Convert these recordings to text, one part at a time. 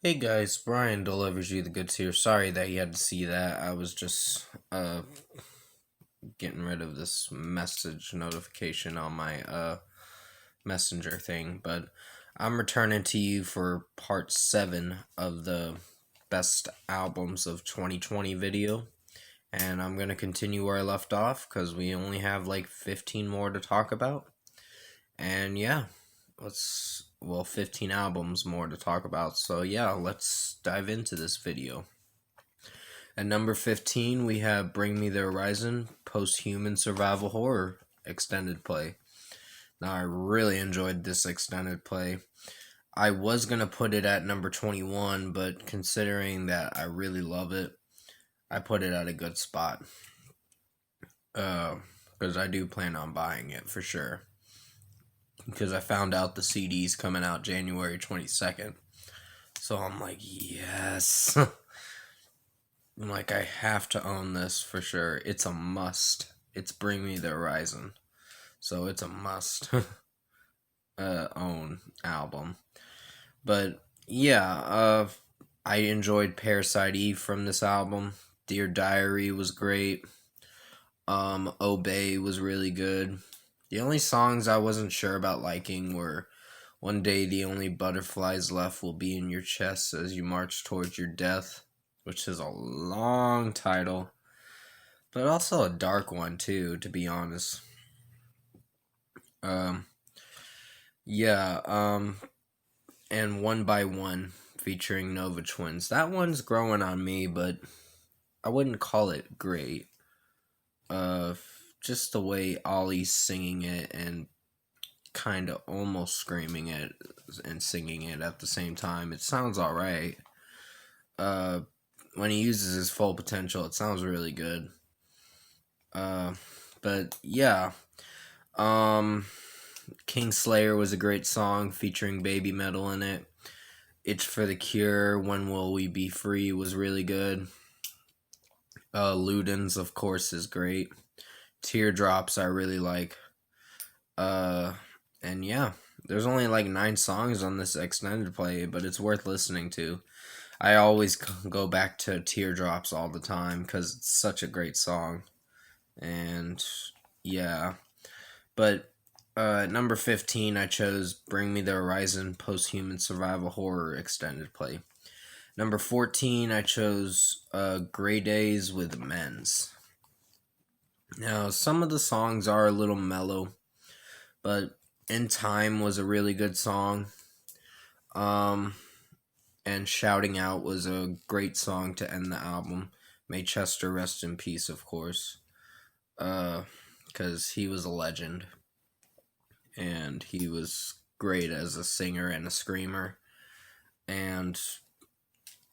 Hey guys, Brian delivers you the goods here. Sorry that you had to see that. I was just getting rid of this message notification on my messenger thing, but I'm returning to you for part 7 of the best albums of 2020 video, and I'm going to continue where I left off cuz we only have like 15 more to talk about. And yeah, 15 albums more to talk about. So yeah, let's dive into this video. At number 15, we have Bring Me the Horizon Post-Human Survival Horror extended play. Now, I really enjoyed this extended play. I was going to put it at number 21, but considering that I really love it, I put it at a good spot. Because I do plan on buying it for sure. Because I found out the CD's coming out January 22nd. So I'm like, yes. I'm like, I have to own this for sure. It's a must. It's Bring Me the Horizon. So it's a must own album. But yeah, I enjoyed Parasite Eve from this album. Dear Diary was great. Obey was really good. The only songs I wasn't sure about liking were One Day the Only Butterflies Left Will Be in Your Chest as You March Towards Your Death, which is a long title, but also a dark one too, to be honest. Um, yeah, and One by One featuring Nova Twins. That one's growing on me, but I wouldn't call it great. Uh, just the way Ollie's singing it and kind of almost screaming it and singing it at the same time. It sounds alright. When he uses his full potential, it sounds really good. But yeah, Kingslayer was a great song featuring Baby Metal in it. It's for the Cure, When Will We Be Free was really good. Ludens, of course, is great. Teardrops, I really like. And yeah, there's only like 9 songs on this extended play, but it's worth listening to. I always go back to Teardrops all the time because it's such a great song. And yeah, but at number 15, I chose Bring Me the Horizon Post-Human Survival Horror extended play. Number 14, I chose Gray Days with Men's. Now, some of the songs are a little mellow, but In Time was a really good song. And Shouting Out was a great song to end the album. May Chester rest in peace, of course. Because he was a legend. And he was great as a singer and a screamer. And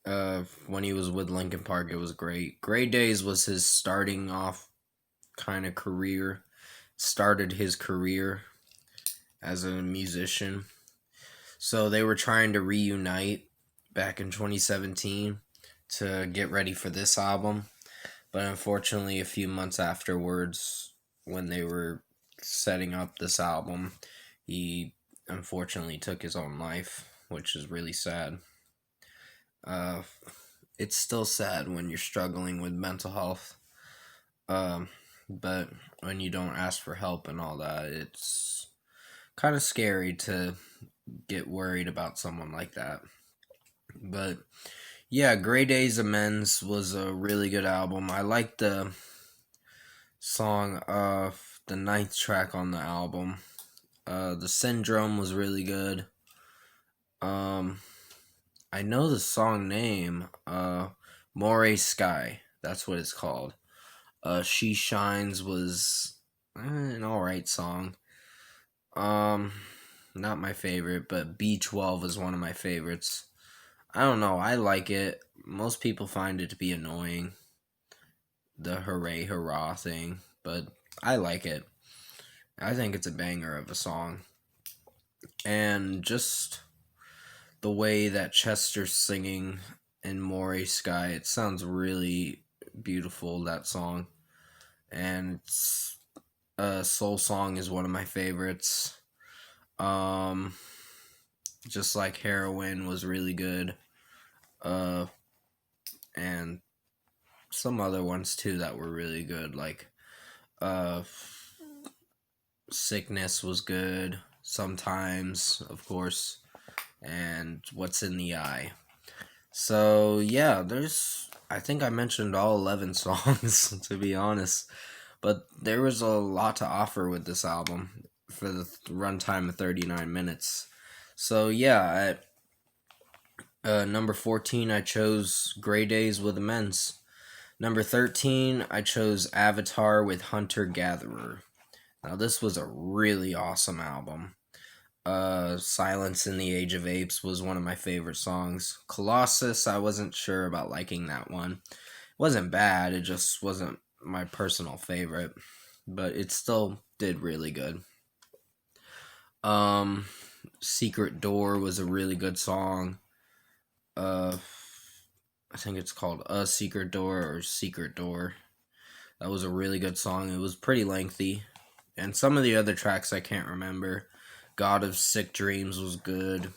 when he was with Linkin Park, it was great. Gray Days was his starting off kind of career. Started his career as a musician. So they were trying to reunite back in 2017 to get ready for this album. But unfortunately, a few months afterwards, when they were setting up this album, he unfortunately took his own life, which is really sad. It's still sad when you're struggling with mental health. But when you don't ask for help and all that, it's kind of scary to get worried about someone like that. But yeah, Gray Days Amends was a really good album. I like the song of the 9th track on the album. The Syndrome was really good. I know the song name, Moray Sky. That's what it's called. She Shines was an alright song. Not my favorite, but B12 is one of my favorites. I don't know, I like it. Most people find it to be annoying, the hooray hurrah thing, but I like it. I think it's a banger of a song. And just the way that Chester's singing in Moray Sky, it sounds really beautiful, that song. And Soul Song is one of my favorites. Just like Heroin was really good. uh, and some other ones too that were really good. Like uh, Sickness was good sometimes, of course, and What's in the Eye. So yeah, I think I mentioned all 11 songs to be honest, but there was a lot to offer with this album for the runtime of 39 minutes. So yeah, at number 14 I chose Gray Days with Immense. Number 13 I chose Avatar with Hunter Gatherer. Now this was a really awesome album. Silence in the Age of Apes was one of my favorite songs. Colossus, I wasn't sure about liking that one. It wasn't bad, it just wasn't my personal favorite, but it still did really good. Secret Door was a really good song. I think it's called A Secret Door or Secret Door. That was a really good song. It was pretty lengthy. And some of the other tracks I can't remember. God of Sick Dreams was good.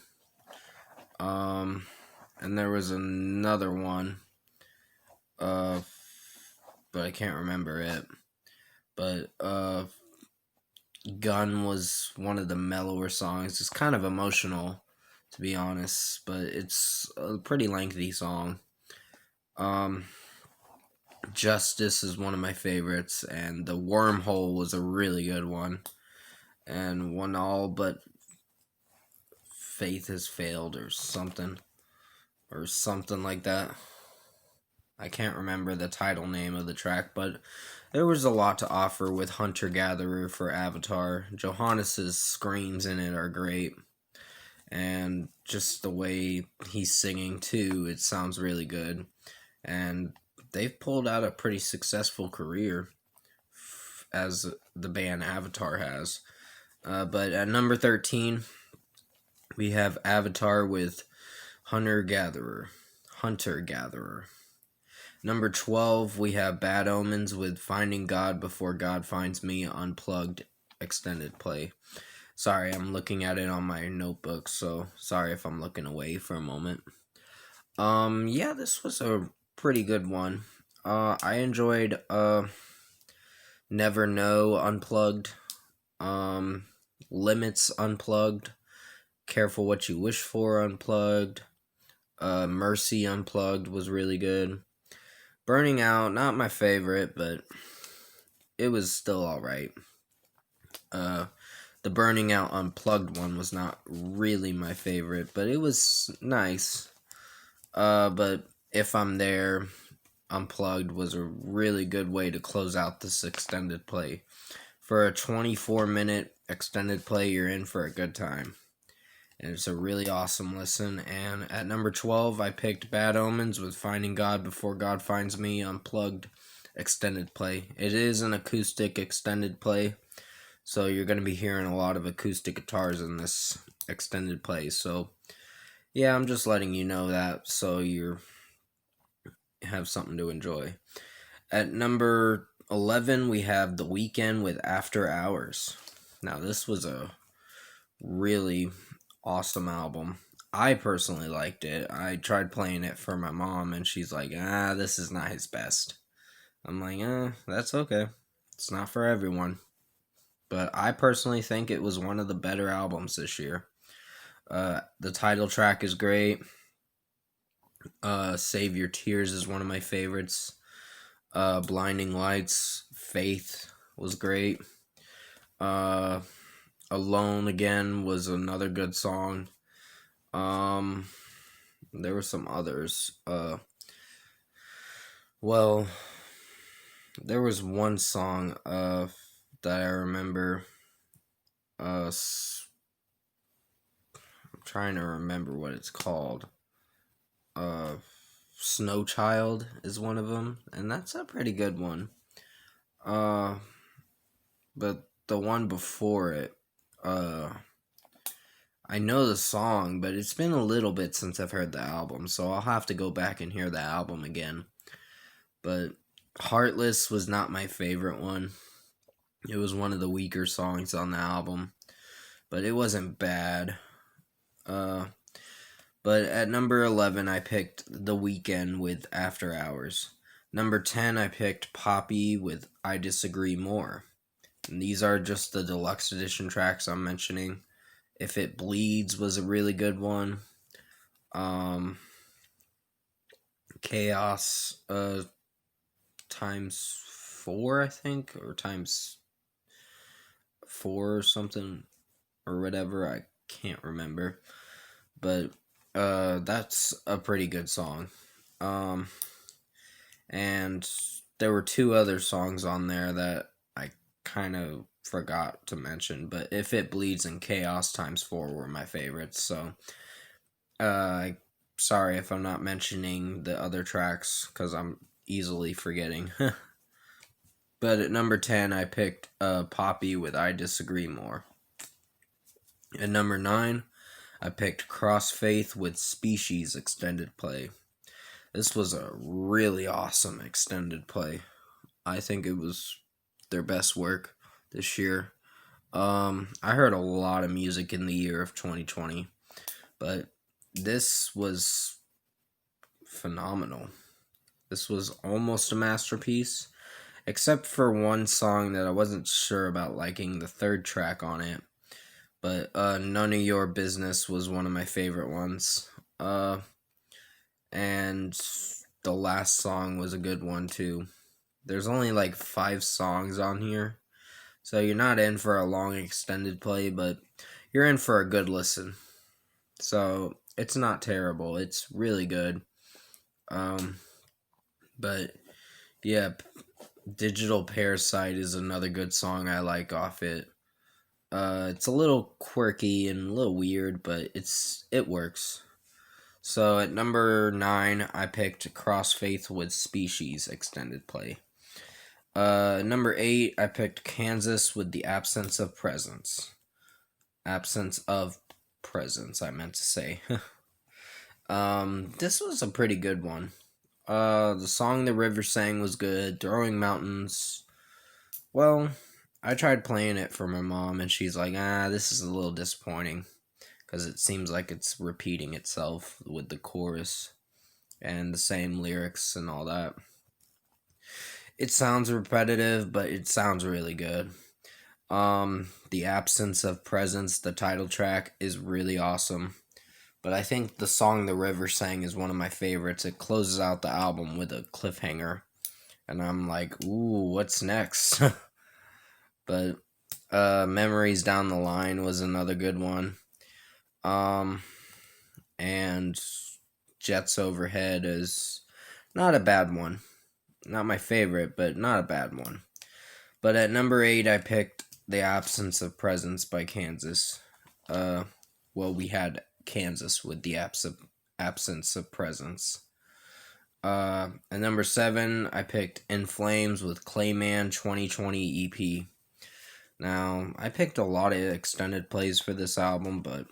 And there was another one. But I can't remember it. But Gun was one of the mellower songs. It's kind of emotional, to be honest, but it's a pretty lengthy song. Justice is one of my favorites, and The Wormhole was a really good one. And One All But Faith Has Failed or something like that. I can't remember the title name of the track, but there was a lot to offer with Hunter Gatherer for Avatar. Johannes's screams in it are great, and just the way he's singing too, it sounds really good. And they've pulled out a pretty successful career as the band Avatar has. But at number 13, we have Avatar with Hunter Gatherer. Number 12, we have Bad Omens with Finding God Before God Finds Me Unplugged extended play. Sorry, I'm looking at it on my notebook, so sorry if I'm looking away for a moment. Yeah, this was a pretty good one. I enjoyed Never Know Unplugged, Limits Unplugged, Careful What You Wish For Unplugged, Mercy Unplugged was really good. Burning Out, not my favorite, but it was still alright. The Burning Out Unplugged one was not really my favorite, but it was nice. But If I'm There Unplugged was a really good way to close out this extended play. For a 24-minute extended play, you're in for a good time. And it's a really awesome listen. And at number 12, I picked Bad Omens with Finding God Before God Finds Me Unplugged extended play. It is an acoustic extended play, so you're going to be hearing a lot of acoustic guitars in this extended play. So yeah, I'm just letting you know that so you have something to enjoy. At number 11, we have The Weeknd with After Hours. Now, this was a really awesome album. I personally liked it. I tried playing it for my mom, and she's like, this is not his best. I'm like, that's okay. It's not for everyone. But I personally think it was one of the better albums this year. The title track is great. Save Your Tears is one of my favorites. Blinding Lights, Faith was great. Alone Again was another good song. There were some others. Well, there was one song that I remember. I'm trying to remember what it's called. Snow Child is one of them, and that's a pretty good one. But the one before it, I know the song, but it's been a little bit since I've heard the album, so I'll have to go back and hear the album again. But Heartless was not my favorite one. It was one of the weaker songs on the album, but it wasn't bad. But at number 11, I picked The Weeknd with After Hours. Number 10, I picked Poppy with I Disagree More. And these are just the deluxe edition tracks I'm mentioning. If It Bleeds was a really good one. Chaos times 4, I think, or times 4 or something, or whatever. I can't remember. But that's a pretty good song. And there were 2 other songs on there that I kind of forgot to mention, but If It Bleeds and Chaos times 4 were my favorites. So sorry if I'm not mentioning the other tracks because I'm easily forgetting. But at number 10, I picked Poppy with I Disagree More. At number 9, I picked Crossfaith with Species Extended Play. This was a really awesome extended play. I think it was their best work this year. I heard a lot of music in the year of 2020, but this was phenomenal. This was almost a masterpiece, except for one song that I wasn't sure about liking, the third track on it. But None of Your Business was one of my favorite ones. And the last song was a good one too. There's only like 5 songs on here, so you're not in for a long extended play, but you're in for a good listen. So it's not terrible. It's really good. But yeah, Digital Parasite is another good song I like off it. It's a little quirky and a little weird, but it works. So at number 9, I picked Crossfaith with Species Extended Play. Number 8, I picked Kansas with The Absence of Presence. Absence of Presence, I meant to say. This was a pretty good one. The song The River Sang was good. Throwing Mountains, well, I tried playing it for my mom, and she's like, this is a little disappointing. Because it seems like it's repeating itself with the chorus and the same lyrics and all that. It sounds repetitive, but it sounds really good. The Absence of Presence, the title track, is really awesome. But I think the song The River Sang is one of my favorites. It closes out the album with a cliffhanger. And I'm like, ooh, what's next? But Memories Down the Line was another good one. And Jets Overhead is not a bad one. Not my favorite, but not a bad one. But at number 8, I picked The Absence of Presence by Kansas. We had Kansas with The Absence of Presence. At number 7, I picked In Flames with Clayman 2020 EP. Now, I picked a lot of extended plays for this album, but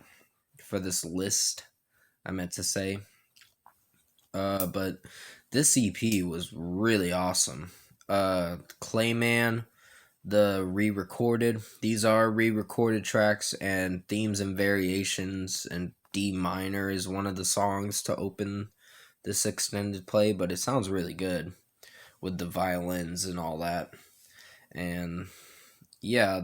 for this list, I meant to say. But this EP was really awesome. Clayman, the re-recorded. These are re-recorded tracks, and Themes and Variations, and D minor is one of the songs to open this extended play, but it sounds really good with the violins and all that. And yeah,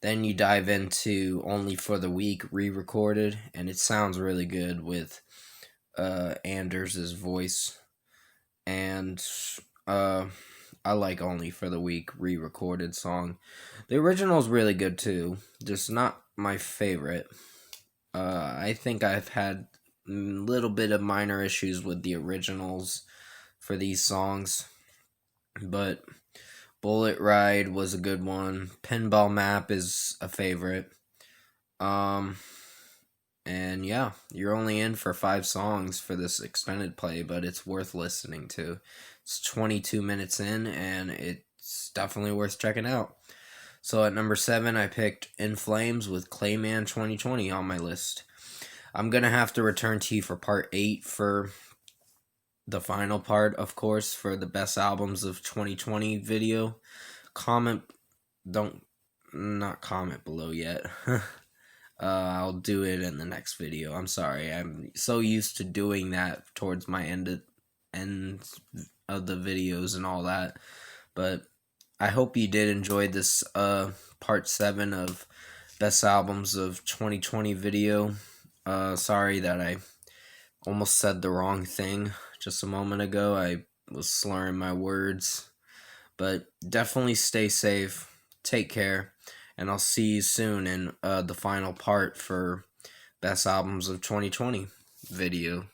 then you dive into Only for the Weak re-recorded, and it sounds really good with Anders' voice. And I like Only for the Weak re-recorded song. The original is really good too, just not my favorite. I think I've had a little bit of minor issues with the originals for these songs, but Bullet Ride was a good one. Pinball Map is a favorite. And yeah, you're only in for 5 songs for this extended play, but it's worth listening to. It's 22 minutes in, and it's definitely worth checking out. So at number 7, I picked In Flames with Clayman 2020 on my list. I'm going to have to return to you for part 8 for the final part, of course, for the best albums of 2020 video. Not comment below yet. I'll do it in the next video. I'm sorry. I'm so used to doing that towards my end of the videos and all that. But I hope you did enjoy this part 7 of best albums of 2020 video. Sorry that I almost said the wrong thing just a moment ago. I was slurring my words. But definitely stay safe. Take care. And I'll see you soon in the final part for Best Albums of 2020 video.